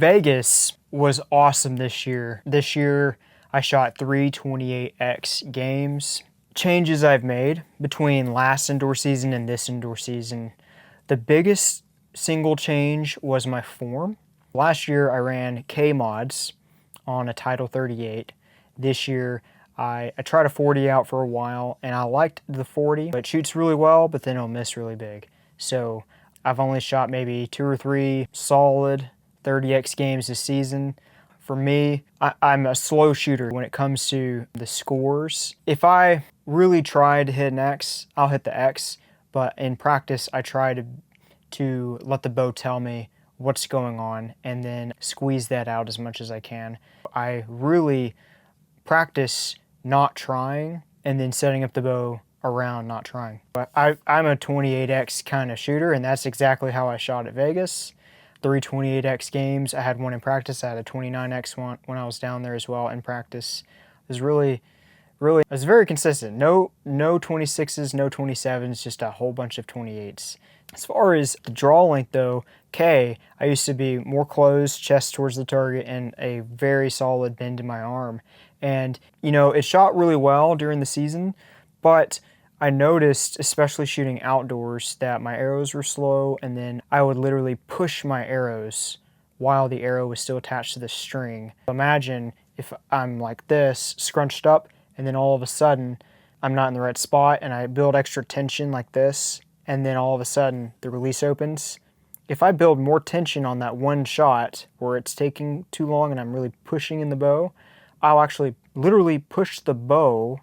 Vegas was awesome this year. This year I shot 328X games. Changes I've made between last indoor season and this indoor season. The biggest single change was my form. Last year I ran K mods on a Title 38. This year I tried a 40 out for a while and I liked the 40. It shoots really well, but then it'll miss really big. So I've only shot maybe 2 or 3 solid 30X games this season. For me, I'm a slow shooter when it comes to the scores. If I really try to hit an X, I'll hit the X, but in practice I try to let the bow tell me what's going on and then squeeze that out as much as I can. I really practice not trying and then setting up the bow around not trying. But I'm a 28X kind of shooter, and that's exactly how I shot at Vegas. 328X games. I had one in practice. I had a 29X one when I was down there as well in practice. It was it was very consistent. No 26s, no 27s, just a whole bunch of 28s. As far as the draw length though, K, I used to be more closed, chest towards the target, and a very solid bend in my arm. And, it shot really well during the season, but I noticed, especially shooting outdoors, that my arrows were slow, and then I would literally push my arrows while the arrow was still attached to the string. Imagine if I'm like this, scrunched up, and then all of a sudden I'm not in the right spot and I build extra tension like this, and then all of a sudden the release opens. If I build more tension on that one shot where it's taking too long and I'm really pushing in the bow, I'll actually literally push the bow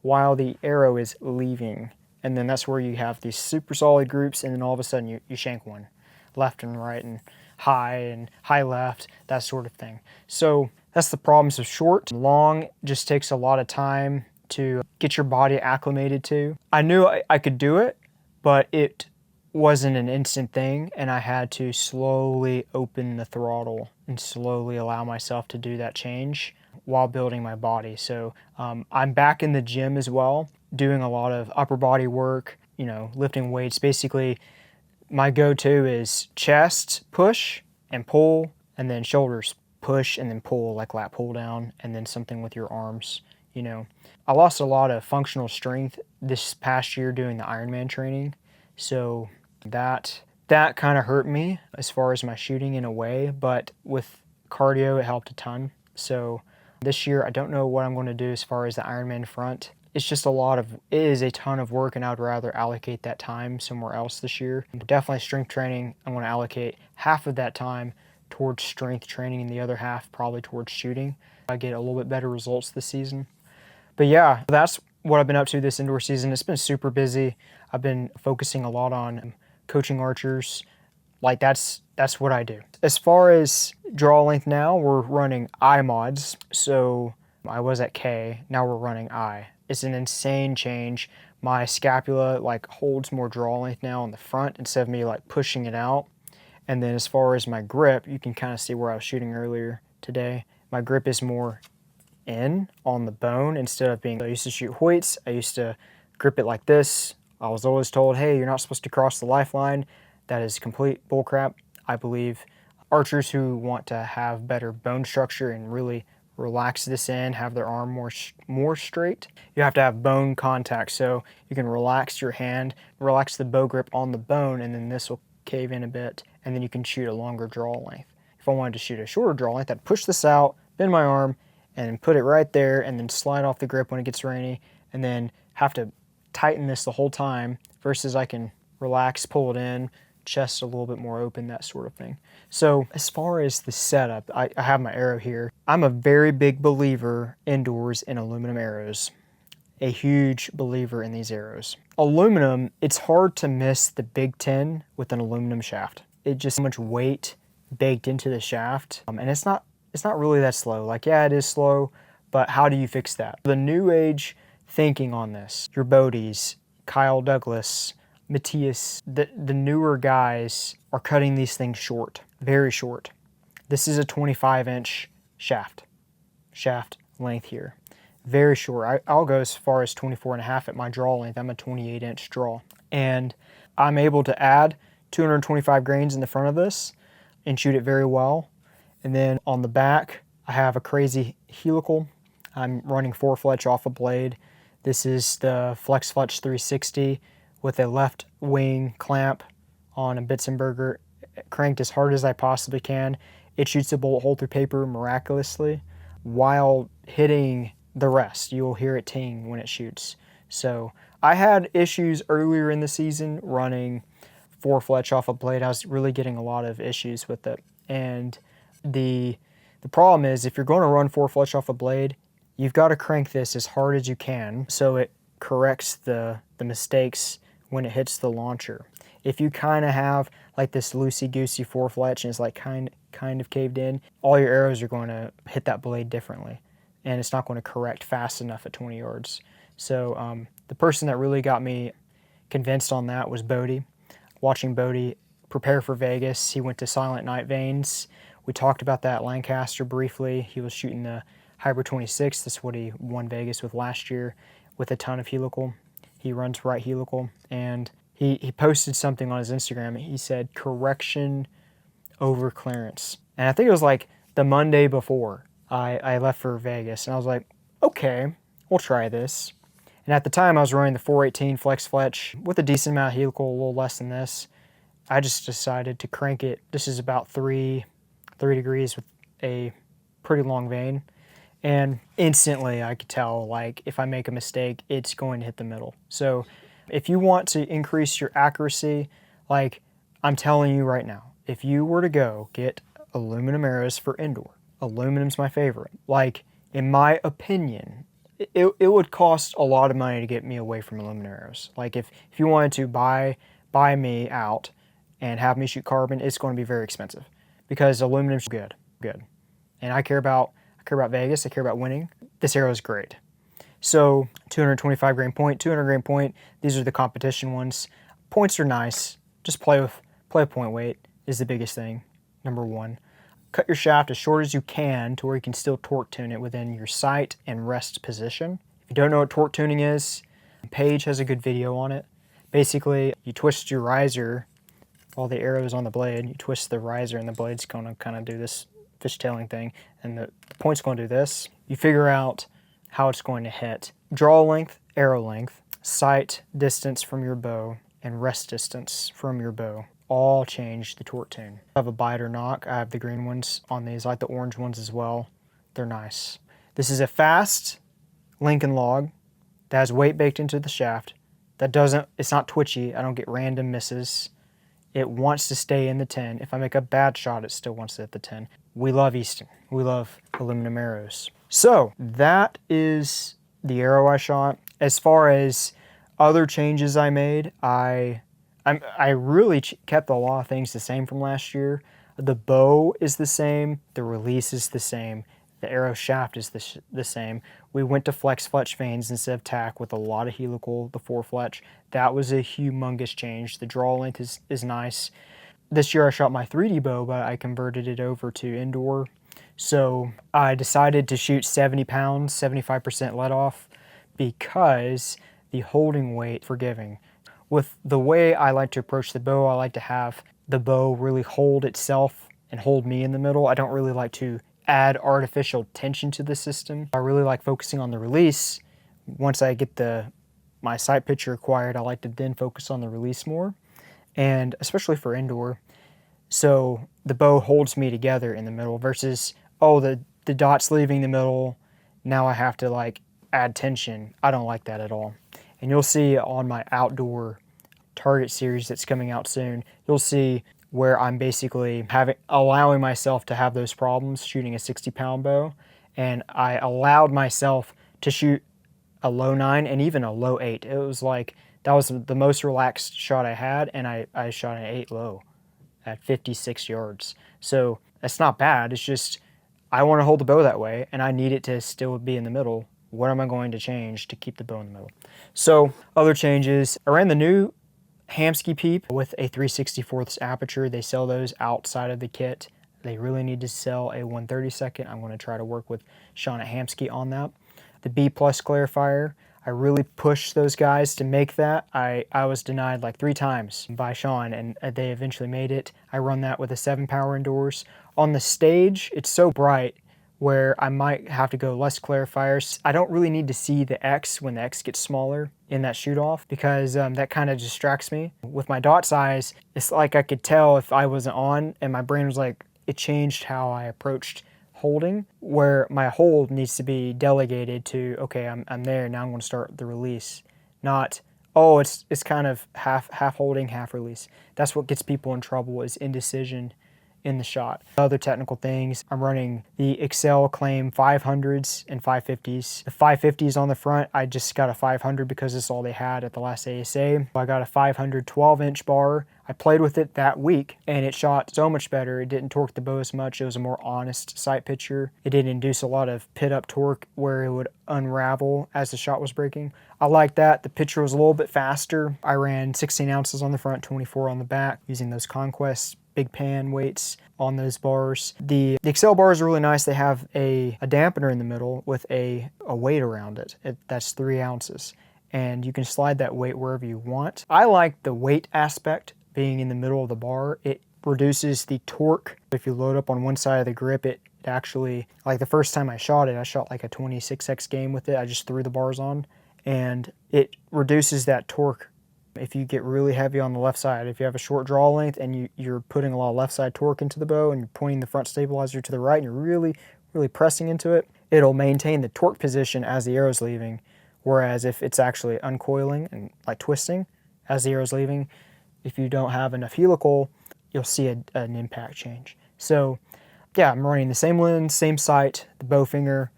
while the arrow is leaving. And then that's where you have these super solid groups, and then all of a sudden you shank one, left and right and high left, that sort of thing. So that's the problems of short. Long just takes a lot of time to get your body acclimated to. I knew I could do it, but it wasn't an instant thing, and I had to slowly open the throttle and slowly allow myself to do that change while building my body. So I'm back in the gym as well, doing a lot of upper body work, lifting weights. Basically, my go-to is chest push and pull, and then shoulders push and then pull, like lat pull down, and then something with your arms. I lost a lot of functional strength this past year doing the Ironman training, so that kind of hurt me as far as my shooting in a way, but with cardio it helped a ton. So this year I don't know what I'm going to do as far as the Ironman front. It is a ton of work, and I would rather allocate that time somewhere else this year. Definitely strength training. I'm going to allocate half of that time towards strength training and the other half probably towards shooting. I get a little bit better results this season. But yeah, that's what I've been up to this indoor season. It's been super busy. I've been focusing a lot on coaching archers. Like that's what I do. As far as draw length now, we're running I mods. So I was at K, now we're running I. It's an insane change. My scapula holds more draw length now on the front instead of me pushing it out. And then as far as my grip, you can kind of see where I was shooting earlier today. My grip is more in on the bone instead of being, I used to shoot Hoyts, I used to grip it like this. I was always told, hey, you're not supposed to cross the lifeline. That is complete bullcrap. I believe archers who want to have better bone structure and really relax this in, have their arm more straight, you have to have bone contact. So you can relax your hand, relax the bow grip on the bone, and then this will cave in a bit, and then you can shoot a longer draw length. If I wanted to shoot a shorter draw length, I'd push this out, bend my arm, and put it right there, and then slide off the grip when it gets rainy, and then have to tighten this the whole time, versus I can relax, pull it in, chest a little bit more open, that sort of thing. So as far as the setup, I have my arrow here. I'm a very big believer indoors in aluminum arrows. A huge believer in these arrows. Aluminum, it's hard to miss the Big Ten with an aluminum shaft. It just so much weight baked into the shaft, and it's not really that slow. Yeah, it is slow, but how do you fix that? The new age thinking on this, your Bodies, Kyle Douglas, Matthias, the newer guys are cutting these things short, very short. This is a 25-inch shaft length here. Very short. I'll go as far as 24.5 at my draw length. I'm a 28-inch draw. And I'm able to add 225 grains in the front of this and shoot it very well. And then on the back, I have a crazy helical. I'm running 4 fletch off a blade. This is the Flex Fletch 360 with a left wing clamp on a Bitzenberger, cranked as hard as I possibly can. It shoots a bolt hole through paper miraculously while hitting the rest. You'll hear it ting when it shoots. So I had issues earlier in the season running 4 fletch off a blade. I was really getting a lot of issues with it. And the problem is, if you're going to run 4 fletch off a blade, you've got to crank this as hard as you can so it corrects the mistakes when it hits the launcher. If you kind of have like this loosey-goosey 4 fletch and it's like kind of caved in, all your arrows are going to hit that blade differently, and it's not going to correct fast enough at 20 yards. So the person that really got me convinced on that was Bodie. Watching Bodie prepare for Vegas, he went to Silent Night Vanes. We talked about that Lancaster briefly. He was shooting the Hybrid 26. That's what he won Vegas with last year with a ton of helical. He runs right helical, and he posted something on his Instagram. He said correction over clearance. And I think it was like the Monday before I left for Vegas, and I was like, okay, we'll try this. And at the time I was running the 418 Flex Fletch with a decent amount of helical, a little less than this. I just decided to crank it. This is about 3 degrees with a pretty long vane. And instantly I could tell, like, if I make a mistake, it's going to hit the middle. So if you want to increase your accuracy, like I'm telling you right now, if you were to go get aluminum arrows for indoor, aluminum's my favorite. Like, in my opinion, it would cost a lot of money to get me away from aluminum arrows. Like, if you wanted to buy me out and have me shoot carbon, it's going to be very expensive because aluminum's good. And I care about Vegas, I care about winning. This arrow is great. So 225 grain point, 200 grain point, these are the competition ones. Points are nice. Just play with point weight is the biggest thing, number one. Cut your shaft as short as you can to where you can still torque tune it within your sight and rest position. If you don't know what torque tuning is, Paige has a good video on it. Basically, you twist your riser while the arrow is on the blade. You twist the riser and the blade's going to kind of do this fishtailing thing, and the point's going to do this. You figure out how it's going to hit. Draw length, arrow length, sight distance from your bow, and rest distance from your bow all change the torque tune. I have a bite or knock. I have the green ones on these. I like the orange ones as well. They're nice. This is a fast Lincoln log that has weight baked into the shaft. It's not twitchy. I don't get random misses. It wants to stay in the 10. If I make a bad shot, it still wants to hit the 10. We love Easton. We love aluminum arrows. So that is the arrow I shot. As far as other changes I made, I really kept a lot of things the same from last year. The bow is the same. The release is the same. The arrow shaft is the same. We went to flex fletch vanes instead of tack with a lot of helical, the 4 fletch. That was a humongous change. The draw length is nice. This year I shot my 3D bow, but I converted it over to indoor. So I decided to shoot 70 pounds, 75% let off, because the holding weight forgiving. With the way I like to approach the bow, I like to have the bow really hold itself and hold me in the middle. I don't really like to add artificial tension to the system. I really like focusing on the release. Once I get my sight picture acquired, I like to then focus on the release more, and especially for indoor. So the bow holds me together in the middle versus, oh, the dot's leaving the middle, now I have to like add tension. I don't like that at all. And you'll see on my outdoor target series that's coming out soon, you'll see where I'm basically allowing myself to have those problems shooting a 60-pound bow. And I allowed myself to shoot a low 9 and even a low 8. It was like, that was the most relaxed shot I had, and I shot an 8 low at 56 yards. So that's not bad. It's just, I want to hold the bow that way, and I need it to still be in the middle. What am I going to change to keep the bow in the middle? So other changes, I ran the new Hamskea peep with a 3/64 aperture. They sell those outside of the kit. They really need to sell a 1/32. I'm going to try to work with Sean at Hamskea on that. The B+ clarifier, I really pushed those guys to make that. I was denied like 3 times by Sean, and they eventually made it. I run that with a 7 power indoors. On the stage, it's so bright where I might have to go less clarifiers. I don't really need to see the X when the X gets smaller in that shoot off, because that kind of distracts me. With my dot size, it's like I could tell if I wasn't on, and my brain was like, it changed how I approached holding, where my hold needs to be delegated to, okay, I'm there, now I'm going to start the release. Not, oh, it's kind of half holding, half release. That's what gets people in trouble, is indecision in the shot. Other technical things, I'm running the Excel Claim 500s and 550s. The 550s on the front, I just got a 500 because that's all they had at the last ASA. I got a 500 12-inch bar. I played with it that week and it shot so much better. It didn't torque the bow as much. It was a more honest sight picture. It didn't induce a lot of pit up torque where it would unravel as the shot was breaking. I like that. The picture was a little bit faster. I ran 16 ounces on the front, 24 on the back, using those Conquest big pan weights on those bars. The Excel bars are really nice. They have a dampener in the middle with a weight around it. That's 3 ounces. And you can slide that weight wherever you want. I like the weight aspect being in the middle of the bar. It reduces the torque. If you load up on one side of the grip, it actually, like the first time I shot it, I shot like a 26x game with it. I just threw the bars on and it reduces that torque. If you get really heavy on the left side, if you have a short draw length and you're putting a lot of left side torque into the bow and you're pointing the front stabilizer to the right and you're really, really pressing into it, it'll maintain the torque position as the arrow's leaving. Whereas if it's actually uncoiling and like twisting as the arrow's leaving, if you don't have enough helical, you'll see an impact change. So yeah, I'm running the same lens, same sight, the Bowfinger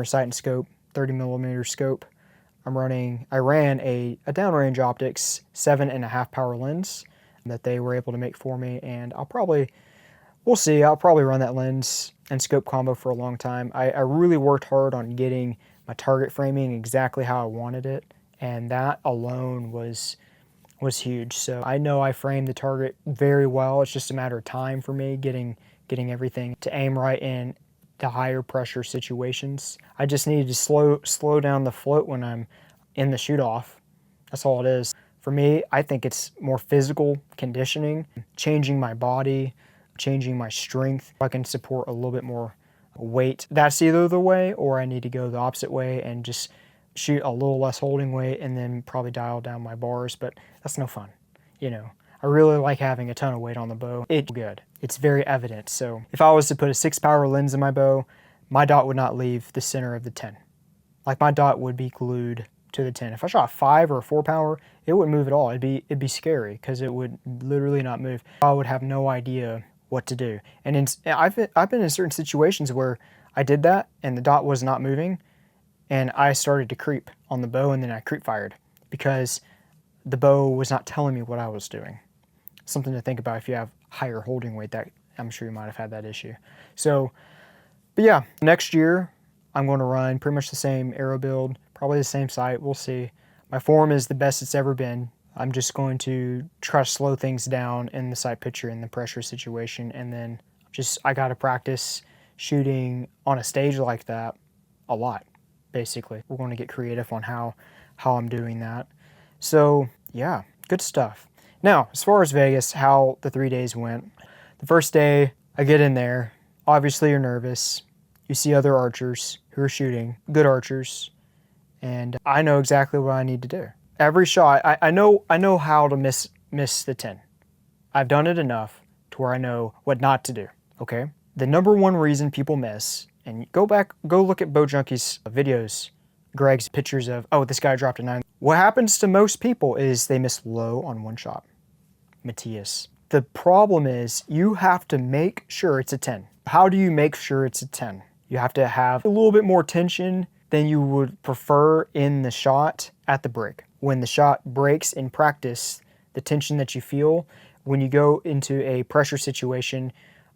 sight and scope, 30mm scope. I ran a downrange optics 7.5 power lens that they were able to make for me, and I'll probably run that lens and scope combo for a long time. I really worked hard on getting my target framing exactly how I wanted it, and that alone was huge. So I know I framed the target very well. It's just a matter of time for me getting everything to aim right in the higher pressure situations. I just needed to slow down the float when I'm in the shoot off. That's all it is. For me, I think it's more physical conditioning, changing my body, changing my strength. I can support a little bit more weight. That's either the way, or I need to go the opposite way and just shoot a little less holding weight and then probably dial down my bars, but that's no fun. You know, I really like having a ton of weight on the bow. It's good. It's very evident. So if I was to put a 6 power lens in my bow, my dot would not leave the center of the 10. Like my dot would be glued to the 10. If I shot 5 or 4 power, it wouldn't move at all. It'd be scary because it would literally not move. I would have no idea what to do. And I've been in certain situations where I did that and the dot was not moving, and I started to creep on the bow, and then I creep fired because the bow was not telling me what I was doing. Something to think about if you have higher holding weight. That I'm sure you might have had that issue. So, but yeah, next year I'm going to run pretty much the same arrow build, probably the same sight. We'll see. My Phorm is the best it's ever been. I'm just going to try to slow things down in the sight picture in the pressure situation, and then I got to practice shooting on a stage like that a lot. Basically, we're going to get creative on how I'm doing that. So yeah, good stuff. Now, as far as Vegas, how the 3 days went. The first day, I get in there. Obviously, you're nervous. You see other archers who are shooting, good archers, and I know exactly what I need to do. Every shot, I know how to miss the 10. I've done it enough to where I know what not to do, okay? The number one reason people miss, and go look at Bow Junkie's videos, Greg's pictures of, oh, this guy dropped a 9. What happens to most people is they miss low on one shot. Matthias. The problem is you have to make sure it's a 10. How do you make sure it's a 10? You have to have a little bit more tension than you would prefer in the shot at the break. When the shot breaks in practice, the tension that you feel, when you go into a pressure situation,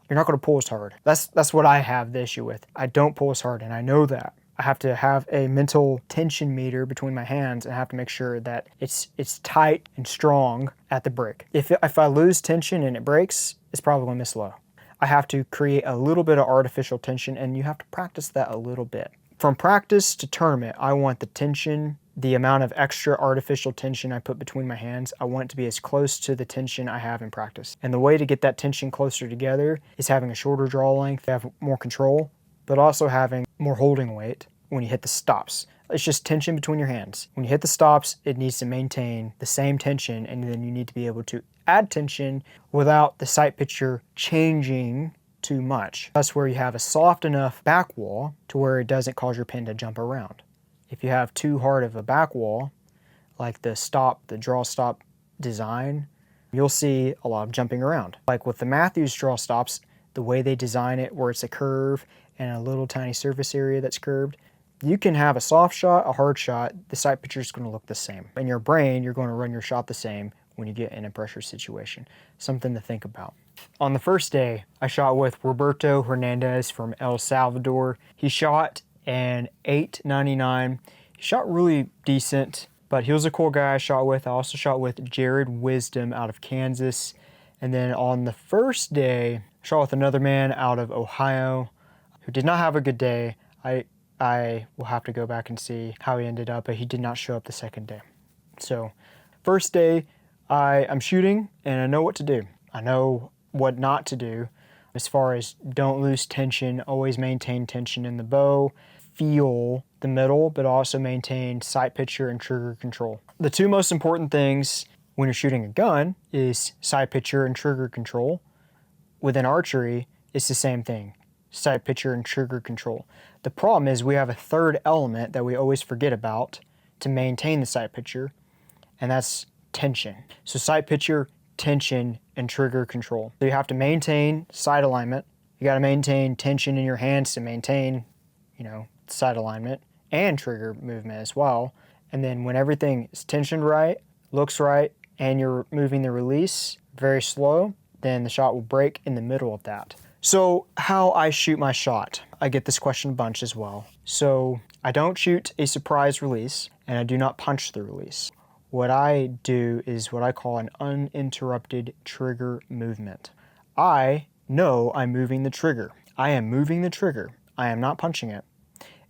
you're not going to pull as hard. That's what I have the issue with. I don't pull as hard, and I know that. I have to have a mental tension meter between my hands, and I have to make sure that it's tight and strong at the break. If I lose tension and it breaks, it's probably going to miss low. I have to create a little bit of artificial tension, and you have to practice that a little bit. From practice to tournament, I want the tension the amount of extra artificial tension I put between my hands, I want it to be as close to the tension I have in practice. And the way to get that tension closer together is having a shorter draw length, have more control, but also having more holding weight when you hit the stops. It's just tension between your hands. When you hit the stops, it needs to maintain the same tension, and then you need to be able to add tension without the sight picture changing too much. That's where you have a soft enough back wall to where it doesn't cause your pin to jump around. If you have too hard of a back wall, like the draw stop design, you'll see a lot of jumping around. Like with the Matthews draw stops, the way they design it where it's a curve and a little tiny surface area that's curved, you can have a soft shot, a hard shot, the sight picture is going to look the same. In your brain, you're going to run your shot the same when you get in a pressure situation. Something to think about. On the first day, I shot with Roberto Hernandez from El Salvador. He shot an 8.99. He shot really decent, but he was a cool guy I shot with. I also shot with Jared Wisdom out of Kansas. And then on the first day, I shot with another man out of Ohio who did not have a good day. I will have to go back and see how he ended up, but he did not show up the second day. So first day, I'm shooting and I know what to do. I know what not to do as far as don't lose tension, always maintain tension in the bow, feel the middle, but also maintain sight picture and trigger control. The two most important things when you're shooting a gun is sight picture and trigger control. Within archery, it's the same thing, sight picture and trigger control. The problem is we have a third element that we always forget about to maintain the sight picture, and that's tension. So sight picture, tension, and trigger control. So you have to maintain sight alignment. You got to maintain tension in your hands to maintain, sight alignment and trigger movement as well. And then when everything is tensioned right, looks right, and you're moving the release very slow, then the shot will break in the middle of that. So how I shoot my shot. I get this question a bunch as well. So I don't shoot a surprise release and I do not punch the release. What I do is what I call an uninterrupted trigger movement. I know I'm moving the trigger. I am moving the trigger. I am not punching it.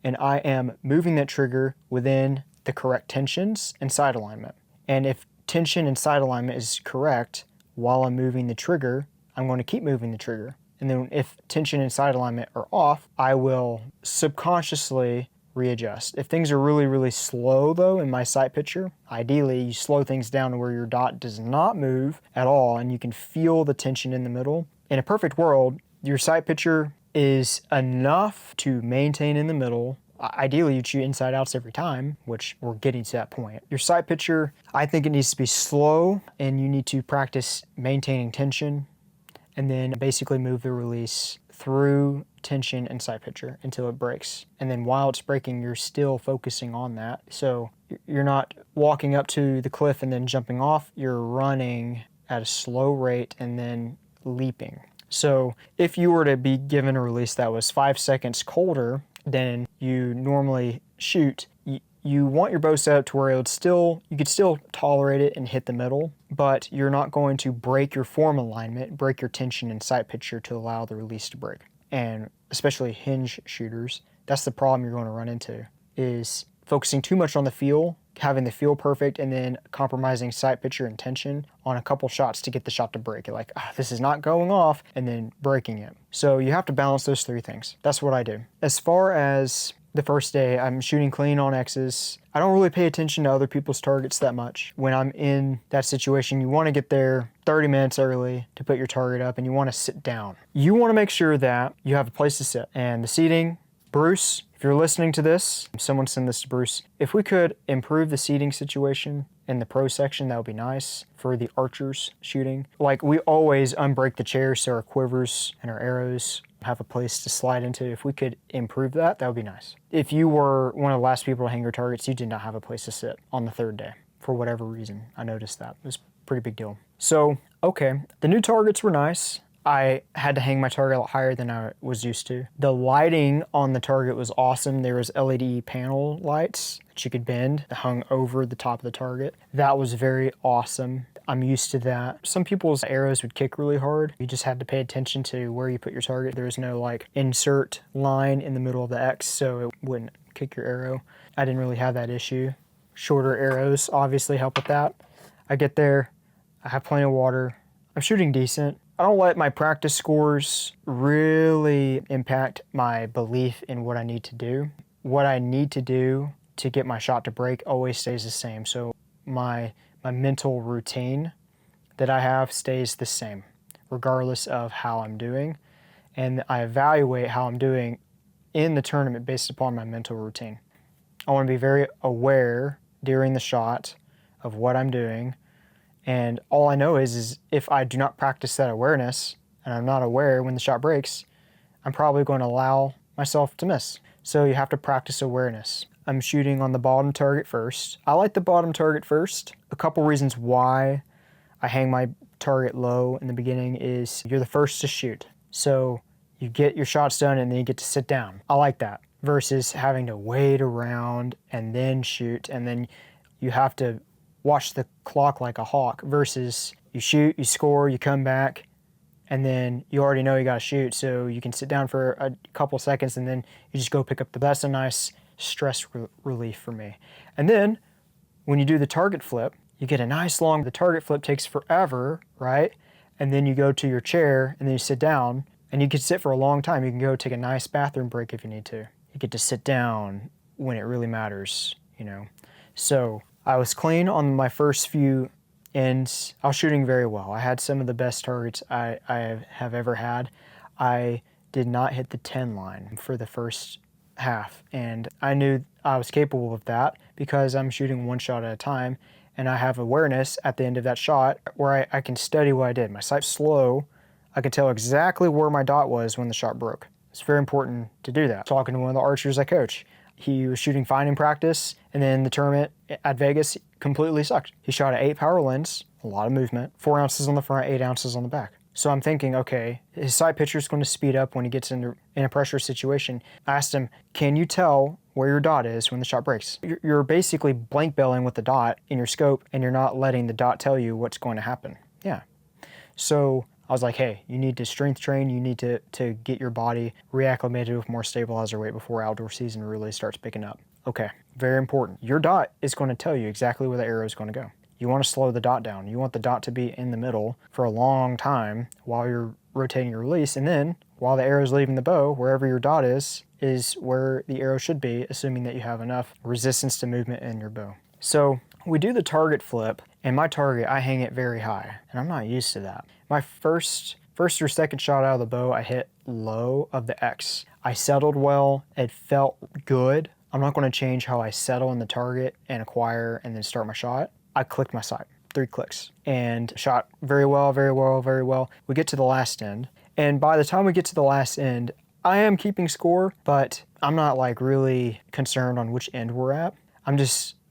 And I am moving that trigger within the correct tensions and sight alignment. And if tension and sight alignment is correct while I'm moving the trigger, I'm going to keep moving the trigger. And then if tension and sight alignment are off, I will subconsciously readjust. If things are really, really slow though in my sight picture, ideally you slow things down to where your dot does not move at all and you can feel the tension in the middle. In a perfect world, your sight picture is enough to maintain in the middle. Ideally you'd shoot inside outs every time, which we're getting to that point. Your sight picture, I think it needs to be slow and you need to practice maintaining tension and then basically move the release through tension and sight picture until it breaks. And then while it's breaking, you're still focusing on that. So you're not walking up to the cliff and then jumping off, you're running at a slow rate and then leaping. So if you were to be given a release that was 5 seconds colder than you normally shoot, you want your bow set up to where you could still tolerate it and hit the middle, but you're not going to break your form alignment, break your tension and sight picture to allow the release to break. And especially hinge shooters, that's the problem you're going to run into, is focusing too much on the feel, having the feel perfect, and then compromising sight picture and tension on a couple shots to get the shot to break. You're like, this is not going off, and then breaking it. So you have to balance those three things. That's what I do. As far as the first day, I'm shooting clean on X's. I don't really pay attention to other people's targets that much. When I'm in that situation, you want to get there 30 minutes early to put your target up and you want to sit down. You want to make sure that you have a place to sit. And the seating, Bruce, if you're listening to this, someone send this to Bruce. If we could improve the seating situation in the pro section, that would be nice for the archers shooting. Like we always unbreak the chairs so our quivers and our arrows have a place to slide into. If we could improve that, that would be nice. If you were one of the last people to hang your targets, you did not have a place to sit on the third day for whatever reason. I noticed that. It was a pretty big deal. So, okay, the new targets were nice. I had to hang my target a lot higher than I was used to. The lighting on the target was awesome. There was LED panel lights that you could bend that hung over the top of the target. That was very awesome. I'm used to that. Some people's arrows would kick really hard. You just had to pay attention to where you put your target. There was no like insert line in the middle of the X so it wouldn't kick your arrow. I didn't really have that issue. Shorter arrows obviously help with that. I get there, I have plenty of water, I'm shooting decent. I don't let my practice scores really impact my belief in what I need to do. What I need to do to get my shot to break always stays the same. So my mental routine that I have stays the same, regardless of how I'm doing. And I evaluate how I'm doing in the tournament based upon my mental routine. I want to be very aware during the shot of what I'm doing. And all I know is if I do not practice that awareness and I'm not aware when the shot breaks, I'm probably going to allow myself to miss. So you have to practice awareness. I'm shooting on the bottom target first. I like the bottom target first. A couple reasons why I hang my target low in the beginning is you're the first to shoot. So you get your shots done and then you get to sit down. I like that versus having to wait around and then shoot, and then you have to watch the clock like a hawk versus you shoot, you score, you come back, and then you already know you got to shoot, so you can sit down for a couple seconds and then you just go pick up the best. That's a nice stress relief for me. And then when you do the target flip, you get a nice long, the target flip takes forever, right? And then you go to your chair and then you sit down and you can sit for a long time. You can go take a nice bathroom break if you need to. You get to sit down when it really matters, you know? So I was clean on my first few ends. I was shooting very well. I had some of the best targets I have ever had. I did not hit the 10 line for the first half, and I knew I was capable of that because I'm shooting one shot at a time, and I have awareness at the end of that shot where I can study what I did. My sight's slow. I could tell exactly where my dot was when the shot broke. It's very important to do that. Talking to one of the archers I coach, he was shooting fine in practice, and then the tournament at Vegas completely sucked. He shot an 8 power lens, a lot of movement, 4 ounces on the front, 8 ounces on the back. So I'm thinking, okay, his sight picture is going to speed up when he gets in a pressure situation. I asked him, can you tell where your dot is when the shot breaks? You're basically blank belling with the dot in your scope, and you're not letting the dot tell you what's going to happen. Yeah. So I was like, hey, you need to strength train. You need to get your body reacclimated with more stabilizer weight before outdoor season really starts picking up. Okay, very important. Your dot is going to tell you exactly where the arrow is going to go. You want to slow the dot down. You want the dot to be in the middle for a long time while you're rotating your release, and then while the arrow is leaving the bow, wherever your dot is where the arrow should be, assuming that you have enough resistance to movement in your bow. So we do the target flip, and my target, I hang it very high, and I'm not used to that. My first or second shot out of the bow, I hit low of the X. I settled well. It felt good. I'm not going to change how I settle in the target and acquire and then start my shot. I clicked my sight, 3 clicks, and shot very well, very well, very well. We get to the last end, and by the time we get to the last end, I am keeping score, but I'm not like really concerned on which end we're at.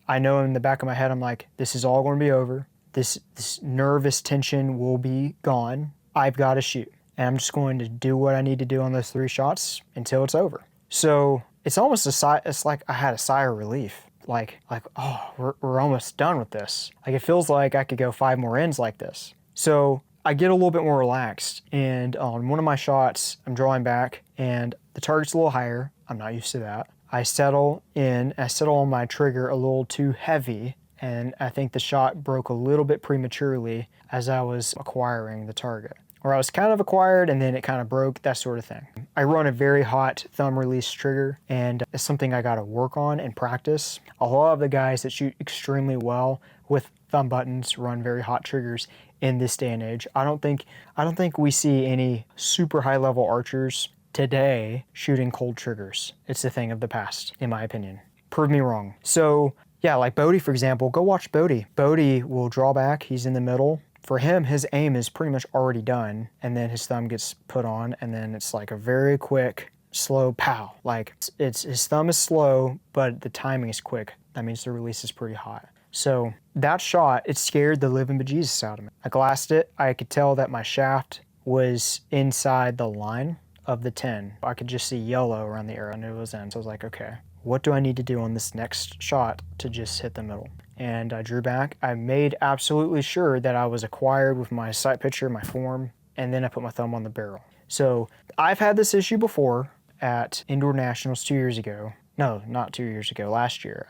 I know in the back of my head, I'm like, this is all going to be over. This nervous tension will be gone. I've got to shoot, and I'm just going to do what I need to do on those 3 shots until it's over. So it's almost it's like I had a sigh of relief. Like, oh, we're almost done with this. Like, it feels like I could go 5 more ends like this. So I get a little bit more relaxed, and on one of my shots, I'm drawing back, and the target's a little higher. I'm not used to that. I settle on my trigger a little too heavy, and I think the shot broke a little bit prematurely as I was acquiring the target. Or I was kind of acquired and then it kind of broke, that sort of thing. I run a very hot thumb release trigger, and it's something I got to work on and practice. A lot of the guys that shoot extremely well with thumb buttons run very hot triggers in this day and age. I don't think we see any super high level archers today shooting cold triggers. It's a thing of the past, in my opinion. Prove me wrong. So yeah, like Bodie, for example, go watch Bodie. Bodie will draw back, he's in the middle. For him, his aim is pretty much already done, and then his thumb gets put on, and then it's like a very quick, slow pow. Like, his thumb is slow, but the timing is quick. That means the release is pretty hot. So that shot, it scared the living bejesus out of me. I glassed it. I could tell that my shaft was inside the line of the 10. I could just see yellow around the arrow. I knew it was in. So I was like, okay, what do I need to do on this next shot to just hit the middle? And I drew back. I made absolutely sure that I was acquired with my sight picture, my Phorm, and then I put my thumb on the barrel. So I've had this issue before at Indoor Nationals 2 years ago. No, not 2 years ago, last year.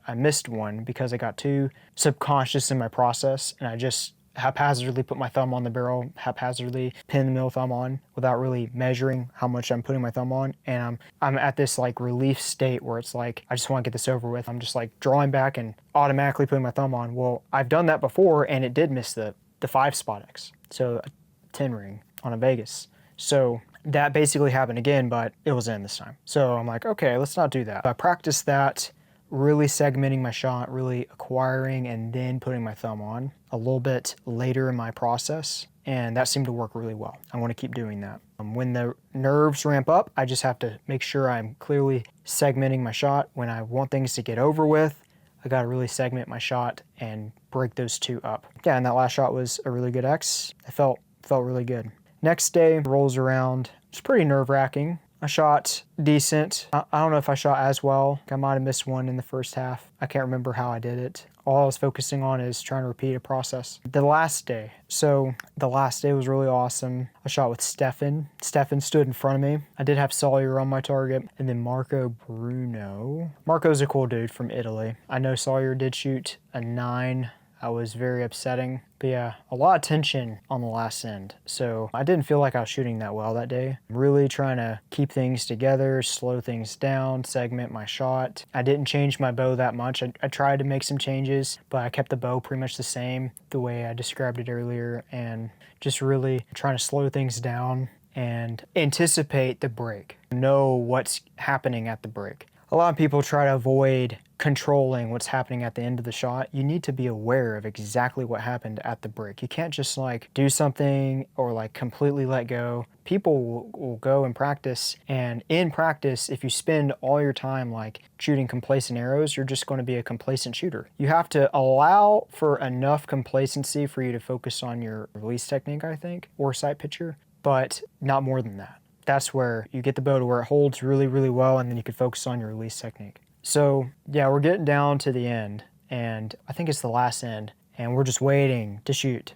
I missed one because I got too subconscious in my process, and I just haphazardly put my thumb on the barrel, haphazardly pin the middle thumb on without really measuring how much I'm putting my thumb on. And I'm at this like relief state where it's like, I just want to get this over with. I'm just like drawing back and automatically putting my thumb on. Well, I've done that before and it did miss the 5-spot X. So a 10 ring on a Vegas. So that basically happened again, but it was in this time. So I'm like, okay, let's not do that. I practiced that, really segmenting my shot, really acquiring and then putting my thumb on a little bit later in my process. And that seemed to work really well. I want to keep doing that. When the nerves ramp up, I just have to make sure I'm clearly segmenting my shot. When I want things to get over with, I got to really segment my shot and break those two up. Yeah, and that last shot was a really good X. It felt really good. Next day rolls around. It's pretty nerve-wracking. I shot decent. I don't know if I shot as well. I might have missed one in the first half. I can't remember how I did it. All I was focusing on is trying to repeat a process. The last day was really awesome. I shot with Stefan. Stefan stood in front of me. I did have Sawyer on my target, and then Marco Bruno. Marco's a cool dude from Italy. I know Sawyer did shoot a 9. I was very upsetting. But yeah, a lot of tension on the last end. So I didn't feel like I was shooting that well that day. I'm really trying to keep things together, slow things down, segment my shot. I didn't change my bow that much. I tried to make some changes, but I kept the bow pretty much the same, the way I described it earlier, and just really trying to slow things down and anticipate the break. Know what's happening at the break. A lot of people try to avoid controlling what's happening at the end of the shot. You need to be aware of exactly what happened at the break. You can't just like do something or like completely let go. People will go and practice, and in practice, if you spend all your time like shooting complacent arrows, you're just going to be a complacent shooter. You have to allow for enough complacency for you to focus on your release technique, I think, or sight picture, but not more than that. That's where you get the bow to where it holds really, really well, and then you can focus on your release technique. So yeah, we're getting down to the end, and I think it's the last end, and we're just waiting to shoot.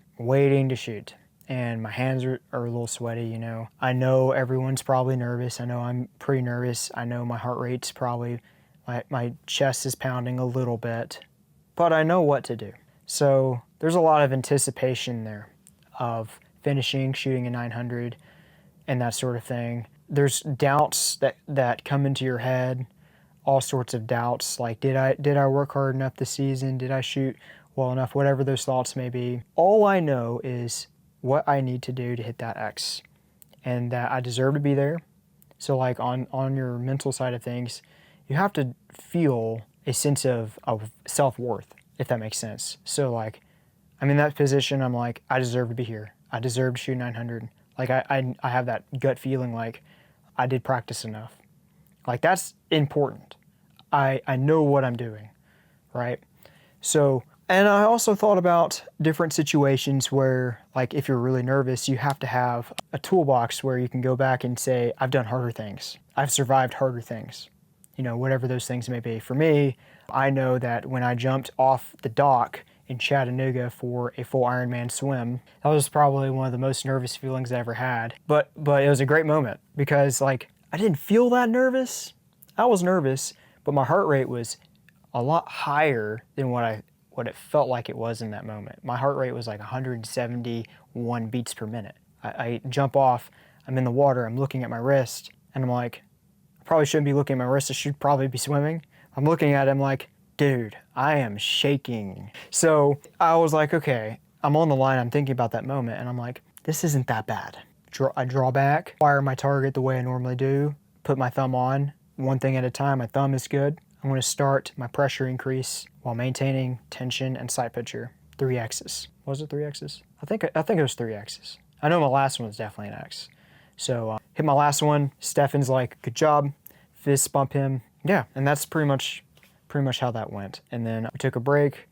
And my hands are a little sweaty, you know. I know everyone's probably nervous. I know I'm pretty nervous. I know my heart rate's probably, my chest is pounding a little bit, but I know what to do. So there's a lot of anticipation there of finishing, shooting a 900, and that sort of thing. There's doubts that come into your head, all sorts of doubts, like did I work hard enough this season? Did I shoot well enough? Whatever those thoughts may be. All I know is what I need to do to hit that X, and that I deserve to be there. So like on your mental side of things, you have to feel a sense of self-worth, if that makes sense. So like, I'm in that position, I'm like, I deserve to be here. I deserve to shoot 900. Like I have that gut feeling like I did practice enough. Like that's important. I know what I'm doing, right? So, and I also thought about different situations where, like, if you're really nervous, you have to have a toolbox where you can go back and say, I've done harder things. I've survived harder things. You know, whatever those things may be. For me, I know that when I jumped off the dock in Chattanooga for a full Ironman swim, that was probably one of the most nervous feelings I ever had. But it was a great moment because, like, I didn't feel that nervous. I was nervous, but my heart rate was a lot higher than what it felt like it was in that moment. My heart rate was like 171 beats per minute. I jump off, I'm in the water, I'm looking at my wrist, and I'm like, I probably shouldn't be looking at my wrist, I should probably be swimming. I'm looking at it, I'm like, dude, I am shaking. So I was like, okay, I'm on the line, I'm thinking about that moment, and I'm like, this isn't that bad. I draw back, fire my target the way I normally do, put my thumb on, one thing at a time, my thumb is good. I'm going to start my pressure increase while maintaining tension and sight picture. 3 X's. Was it 3 X's? I think it was 3 X's. I know my last one was definitely an X. So hit my last one. Stefan's like, good job. Fist bump him. Yeah, and that's pretty much how that went. And then we took a break.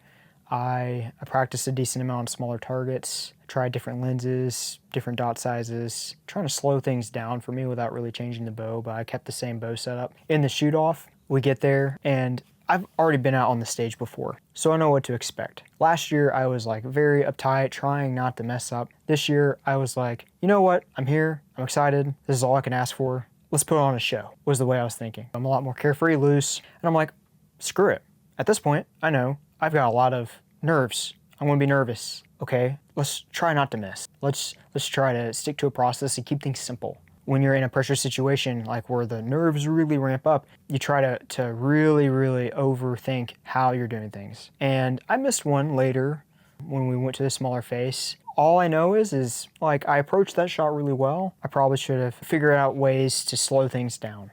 I practiced a decent amount on smaller targets, tried different lenses, different dot sizes, trying to slow things down for me without really changing the bow, but I kept the same bow setup. In the shoot-off, we get there, and I've already been out on the stage before, so I know what to expect. Last year, I was like very uptight, trying not to mess up. This year, I was like, you know what? I'm here. I'm excited. This is all I can ask for. let's put on a show, was the way I was thinking. I'm a lot more carefree, loose, and I'm like, screw it. At this point, I know I've got a lot of nerves. I'm gonna be nervous, okay? Let's try not to miss. Let's try to stick to a process and keep things simple. When you're in a pressure situation, like where the nerves really ramp up, you try to really, really overthink how you're doing things. And I missed one later when we went to the smaller face. All I know is like I approached that shot really well. I probably should have figured out ways to slow things down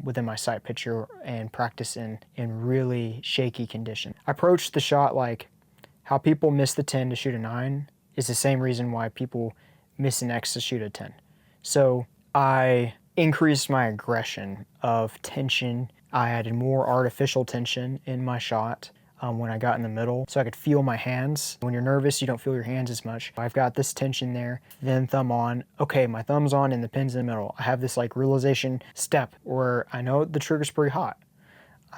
within my sight picture and practice in really shaky condition. I approached the shot like how people miss the 10 to shoot a 9 is the same reason why people miss an X to shoot a 10. So I increased my aggression of tension. I added more artificial tension in my shot when I got in the middle, so I could feel my hands. When you're nervous, you don't feel your hands as much. I've got this tension there, then thumb on. Okay, my thumb's on and the pin's in the middle. I have this like realization step where I know the trigger's pretty hot.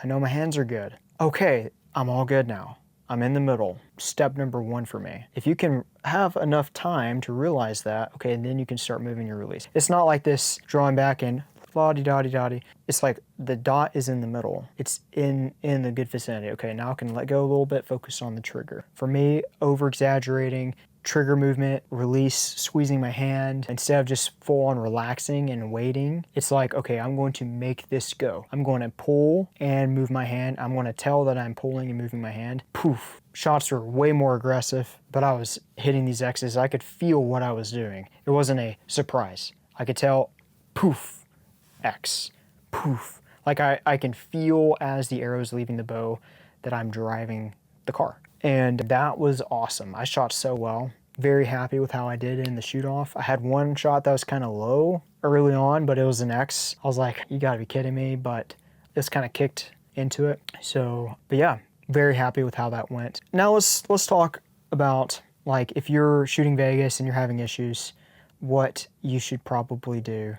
I know my hands are good. Okay, I'm all good now. I'm in the middle. Step number 1 for me. If you can have enough time to realize that, okay, and then you can start moving your release. It's not like this drawing back and la-di-da-di-da-di. It's like the dot is in the middle. It's in the good vicinity. Okay, now I can let go a little bit, focus on the trigger. For me, over-exaggerating, trigger movement, release, squeezing my hand, instead of just full on relaxing and waiting, it's like, okay, I'm going to make this go. I'm going to pull and move my hand. I'm going to tell that I'm pulling and moving my hand. Poof. Shots were way more aggressive, but I was hitting these X's. I could feel what I was doing. It wasn't a surprise. I could tell, poof, X, poof. Like I can feel as the arrow's leaving the bow that I'm driving the car. And that was awesome. I shot so well. Very happy with how I did in the shoot off. I had one shot that was kind of low early on, but it was an X. I was like, you gotta be kidding me, but it's kind of kicked into it. So, but yeah, very happy with how that went. Now let's talk about like if you're shooting Vegas and you're having issues, what you should probably do.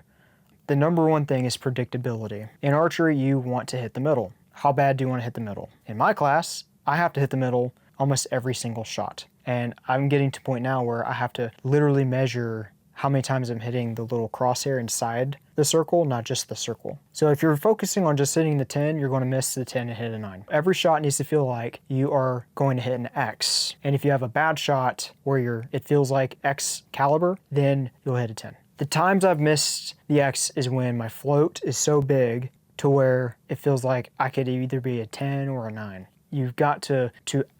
The number one thing is predictability. In archery, you want to hit the middle. How bad do you want to hit the middle? In my class, I have to hit the middle almost every single shot. And I'm getting to a point now where I have to literally measure how many times I'm hitting the little crosshair inside the circle, not just the circle. So if you're focusing on just hitting the 10, you're going to miss the 10 and hit a 9. Every shot needs to feel like you are going to hit an X. And if you have a bad shot where it feels like X caliber, then you'll hit a 10. The times I've missed the X is when my float is so big to where it feels like I could either be a 10 or a 9. You've got to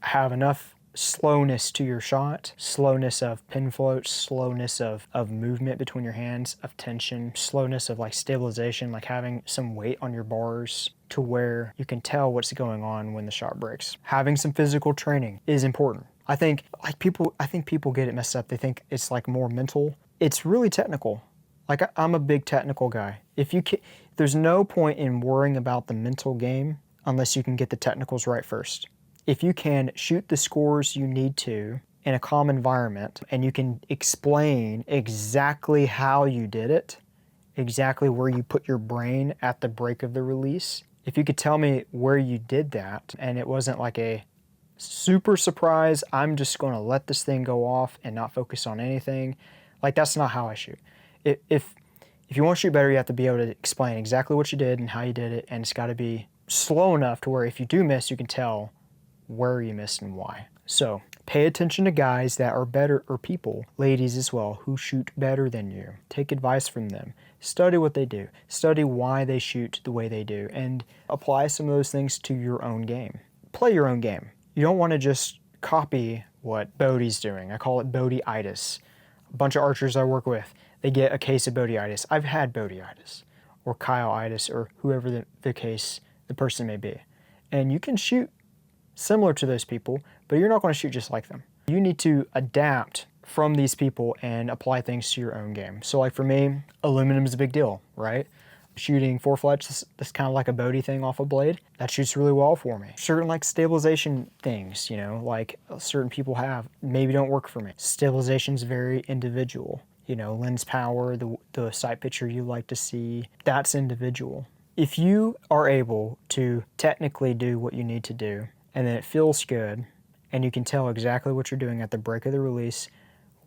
have enough slowness to your shot, slowness of pin float, slowness of movement between your hands, of tension, slowness of like stabilization, like having some weight on your bars to where you can tell what's going on when the shot breaks. Having some physical training is important. I think people get it messed up. They think it's like more mental. It's really technical. Like I'm a big technical guy. There's no point in worrying about the mental game unless you can get the technicals right first. If you can shoot the scores you need to in a calm environment and you can explain exactly how you did it, exactly where you put your brain at the break of the release, if you could tell me where you did that and it wasn't like a super surprise, I'm just going to let this thing go off and not focus on anything, like that's not how I shoot. If you want to shoot better, you have to be able to explain exactly what you did and how you did it, and it's got to be slow enough to where if you do miss, you can tell where you missed and why. So pay attention to guys that are better, or people, ladies as well, who shoot better than you. Take advice from them. Study what they do. Study why they shoot the way they do, and apply some of those things to your own game. Play your own game. You don't want to just copy what Bodie's doing. I call it Bodie-itis. A bunch of archers I work with, they get a case of Bodie-itis. I've had Bodie-itis, or Kyle-itis, or whoever the person may be. And you can shoot similar to those people, but you're not going to shoot just like them. You need to adapt from these people and apply things to your own game. So like for me, aluminum is a big deal, right? Shooting 4-fletch, that's kind of like a Bodie thing off a blade. That shoots really well for me. Certain like stabilization things, like certain people have, maybe don't work for me. Stabilization's very individual. Lens power, the sight picture you like to see, that's individual. If you are able to technically do what you need to do, and then it feels good, and you can tell exactly what you're doing at the break of the release,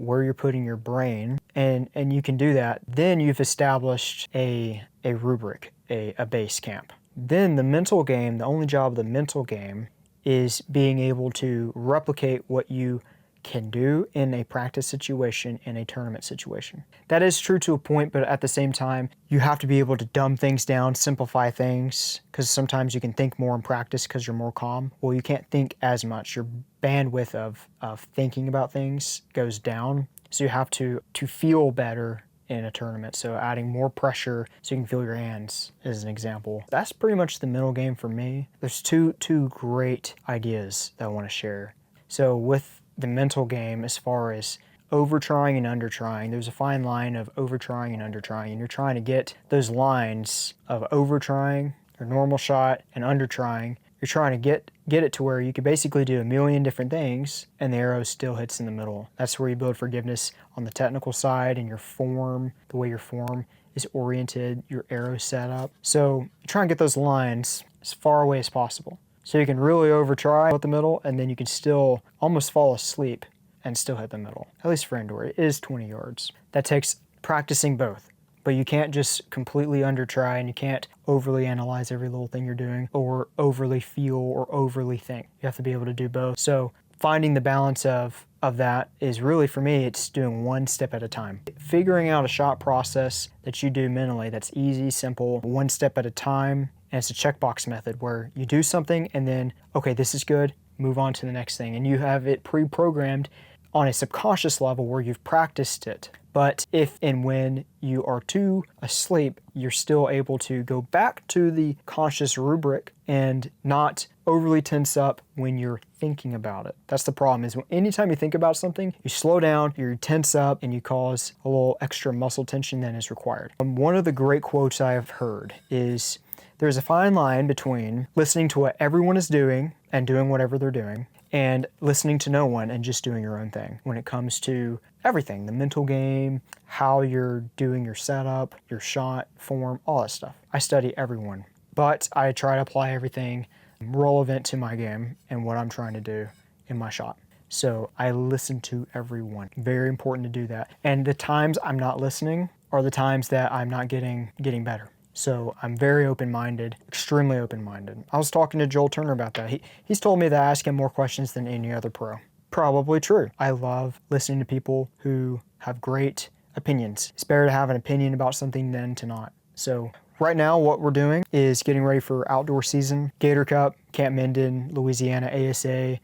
where you're putting your brain, and you can do that, then you've established a a rubric, a base camp. Then the mental game, the only job of the mental game is being able to replicate what you can do in a practice situation, in a tournament situation. That is true to a point, but at the same time, you have to be able to dumb things down, simplify things, because sometimes you can think more in practice because you're more calm. Well, you can't think as much. Your bandwidth of thinking about things goes down, so you have to feel better in a tournament. So adding more pressure so you can feel your hands is an example. That's pretty much the mental game for me. There's two great ideas that I want to share. So with the mental game, as far as over-trying and under-trying, there's a fine line of over-trying and under-trying, and you're trying to get those lines of over-trying, your normal shot, and under-trying. You're trying to get it to where you could basically do a million different things and the arrow still hits in the middle. That's where you build forgiveness on the technical side and your form, the way your form is oriented, your arrow setup. So you try and get those lines as far away as possible. So you can really over-try at the middle, and then you can still almost fall asleep and still hit the middle. At least for indoor, it is 20 yards. That takes practicing both. But you can't just completely under-try, and you can't overly analyze every little thing you're doing or overly feel or overly think. You have to be able to do both. So finding the balance of that is really, for me, it's doing one step at a time. Figuring out a shot process that you do mentally that's easy, simple, one step at a time. And it's a checkbox method where you do something and then, okay, this is good, move on to the next thing. And you have it pre-programmed on a subconscious level where you've practiced it. But if and when you are too asleep, you're still able to go back to the conscious rubric and not overly tense up when you're thinking about it. That's the problem, is anytime you think about something, you slow down, you tense up, and you cause a little extra muscle tension than is required. One of the great quotes I've heard is, there's a fine line between listening to what everyone is doing and doing whatever they're doing, and listening to no one and just doing your own thing when it comes to everything, the mental game, how you're doing your setup, your shot, form, all that stuff. I study everyone, but I try to apply everything relevant to my game and what I'm trying to do in my shot. So I listen to everyone. Very important to do that. And the times I'm not listening are the times that I'm not getting better. So I'm very open-minded, extremely open-minded. I was talking to Joel Turner about that. He's told me that I ask him more questions than any other pro. Probably true. I love listening to people who have great opinions. It's better to have an opinion about something than to not. So right now what we're doing is getting ready for outdoor season. Gator Cup, Camp Minden, Louisiana, ASA,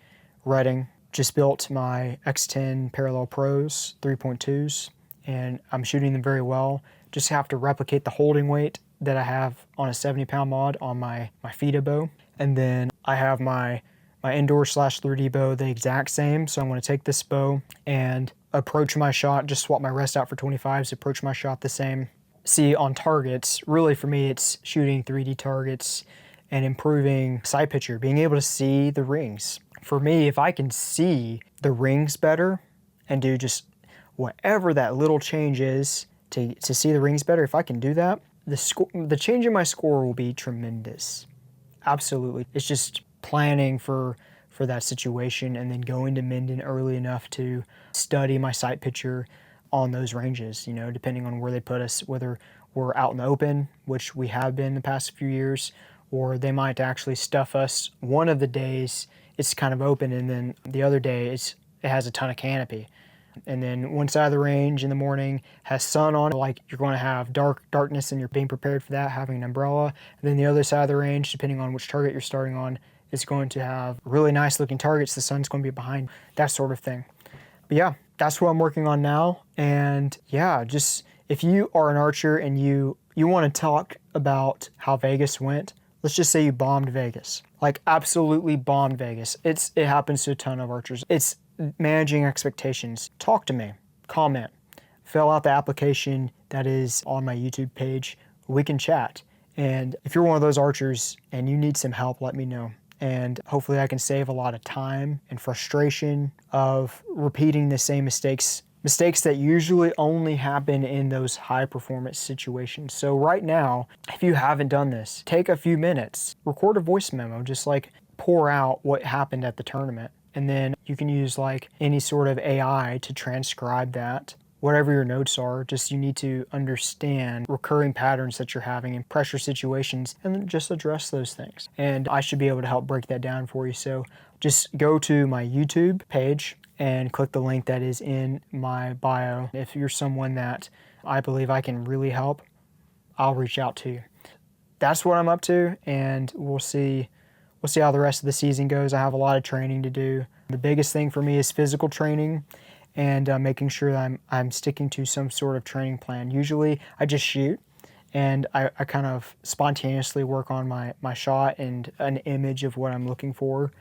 Reading. Just built my X10 Parallel Pros 3.2s, and I'm shooting them very well. Just have to replicate the holding weight that I have on a 70-pound mod on my FIDA bow. And then I have my indoor / 3D bow the exact same. So I'm going to take this bow and approach my shot, just swap my rest out for 25s, approach my shot the same. See, on targets, really for me, it's shooting 3D targets and improving sight picture, being able to see the rings. For me, if I can see the rings better and do just whatever that little change is to see the rings better, if I can do that, the change in my score will be tremendous. Absolutely. It's just planning for that situation and then going to Minden early enough to study my sight picture on those ranges, depending on where they put us, whether we're out in the open, which we have been the past few years, or they might actually stuff us. One of the days it's kind of open, and then the other day it has a ton of canopy. And then one side of the range in the morning has sun on it, like you're going to have darkness, and you're being prepared for that, having an umbrella. And then the other side of the range, depending on which target you're starting on, is going to have really nice looking targets. The sun's going to be behind, that sort of thing. But yeah, that's what I'm working on now. And yeah, just if you are an archer and you want to talk about how Vegas went, let's just say you bombed Vegas, like absolutely bombed Vegas. It happens to a ton of archers. It's managing expectations. Talk to me, comment, fill out the application that is on my YouTube page. We can chat. And if you're one of those archers and you need some help, let me know. And hopefully I can save a lot of time and frustration of repeating the same mistakes that usually only happen in those high performance situations. So right now, if you haven't done this, take a few minutes, record a voice memo, just like pour out what happened at the tournament. And then you can use like any sort of AI to transcribe that whatever your notes are, just you need to understand recurring patterns that you're having in pressure situations and just address those things. And I should be able to help break that down for you. So just go to my YouTube page and click the link that is in my bio. If you're someone that I believe I can really help, I'll reach out to you. That's what I'm up to, and we'll see how the rest of the season goes. I have a lot of training to do. The biggest thing for me is physical training and making sure that I'm sticking to some sort of training plan. Usually I just shoot, and I kind of spontaneously work on my shot and an image of what I'm looking for.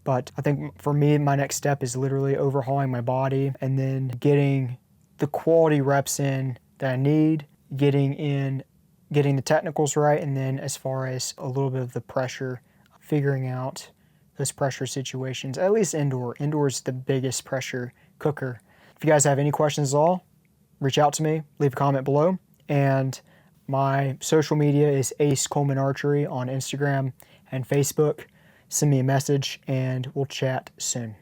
But I think for me, my next step is literally overhauling my body and then getting the quality reps in that I need, getting the technicals right, and then as far as a little bit of the pressure, figuring out those pressure situations, at least indoor. Indoor is the biggest pressure cooker. If you guys have any questions at all, reach out to me, leave a comment below. And my social media is Ace Coleman Archery on Instagram and Facebook. Send me a message and we'll chat soon.